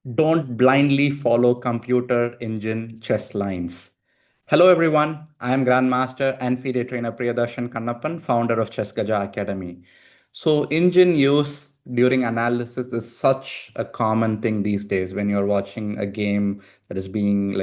Don't blindly follow computer engine chess lines. Hello everyone, I am Grandmaster and FIDE trainer Priyadarshan Kannappan, founder of Chess Gaja Academy. So engine use during analysis is such a common thing these days. When you're watching a game that is being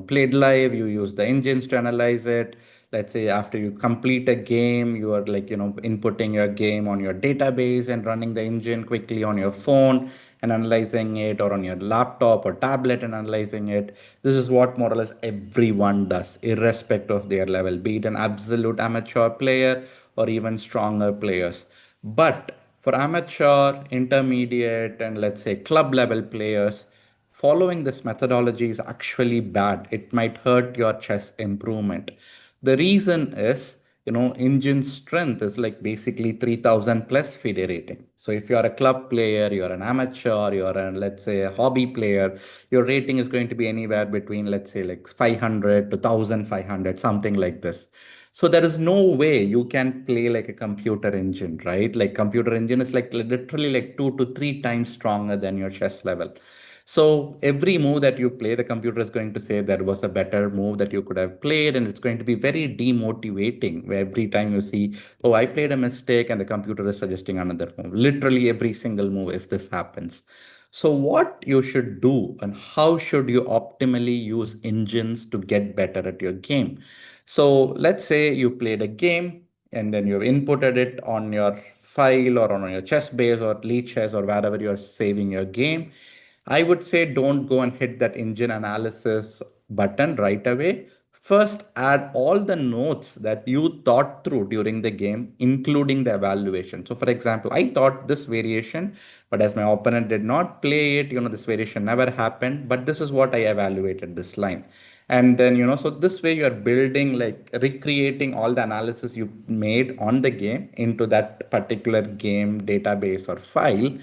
played live, you use the engines to analyze it. Let's say after you complete a game, you are inputting your game on your database and running the engine quickly on your phone and analyzing it, or on your laptop or tablet and analyzing it. This is what more or less everyone does, irrespective of their level, be it an absolute amateur player or even stronger players. But for amateur, intermediate, and let's say club level players, following this methodology is actually bad. It might hurt your chess improvement. The reason is, engine strength is like basically 3000 plus FIDE rating. So if you are a club player, you're an amateur, you're an, let's say, a hobby player, your rating is going to be anywhere between, let's say, like 500 to 1500, something like this. So there is no way you can play like a computer engine, right? Like computer engine is like literally like 2 to 3 times stronger than your chess level. So every move that you play, the computer is going to say there was a better move that you could have played, and it's going to be very demotivating where every time you see, oh, I played a mistake, and the computer is suggesting another move. Literally every single move if this happens. So what you should do and how should you optimally use engines to get better at your game? So let's say you played a game and then you've inputted it on your file or on your chess base or lead chess or wherever you're saving your game. I would say don't go and hit that engine analysis button right away. First, add all the notes that you thought through during the game, including the evaluation. So, for example, I thought this variation, but as my opponent did not play it, this variation never happened. But this is what I evaluated this line. And then, so this way you're building, like recreating all the analysis you made on the game into that particular game database or file.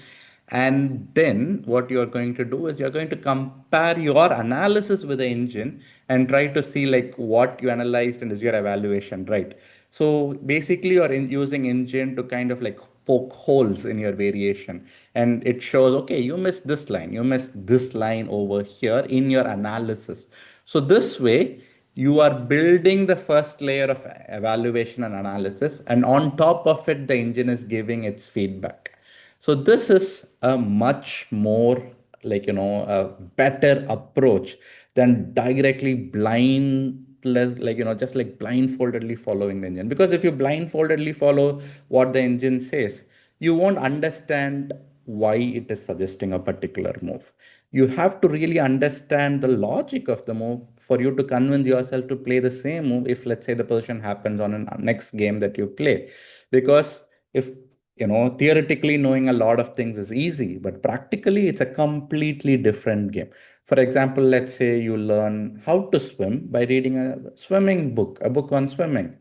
And then what you're going to do is you're going to compare your analysis with the engine and try to see like what you analyzed and is your evaluation right. So basically you're using engine to kind of like poke holes in your variation, and it shows, okay, you missed this line, you missed this line over here in your analysis. So this way you are building the first layer of evaluation and analysis, and on top of it the engine is giving its feedback. So this is a much more a better approach than directly blindless, just like blindfoldedly following the engine. Because if you blindfoldedly follow what the engine says, you won't understand why it is suggesting a particular move. You have to really understand the logic of the move for you to convince yourself to play the same move if, let's say, the position happens on a next game that you play. Because if theoretically knowing a lot of things is easy, but practically it's a completely different game. For example, let's say you learn how to swim by reading a swimming book, a book on swimming.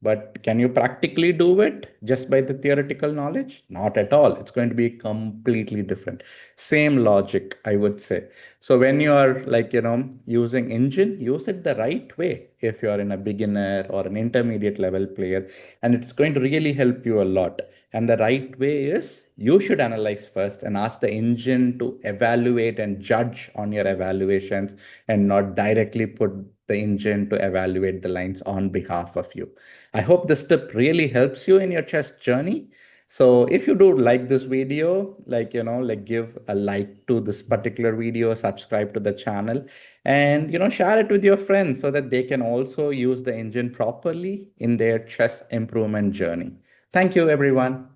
But can you practically do it just by the theoretical knowledge? Not at all. It's going to be completely different. Same logic, I would say. So when you are using engine, use it the right way if you are in a beginner or an intermediate level player, and it's going to really help you a lot. And the right way is you should analyze first and ask the engine to evaluate and judge on your evaluations, and not directly put the engine to evaluate the lines on behalf of you. I hope this tip really helps you in your chess journey. So if you do like this video, give a like to this particular video, subscribe to the channel, and, share it with your friends so that they can also use the engine properly in their chess improvement journey. Thank you, everyone.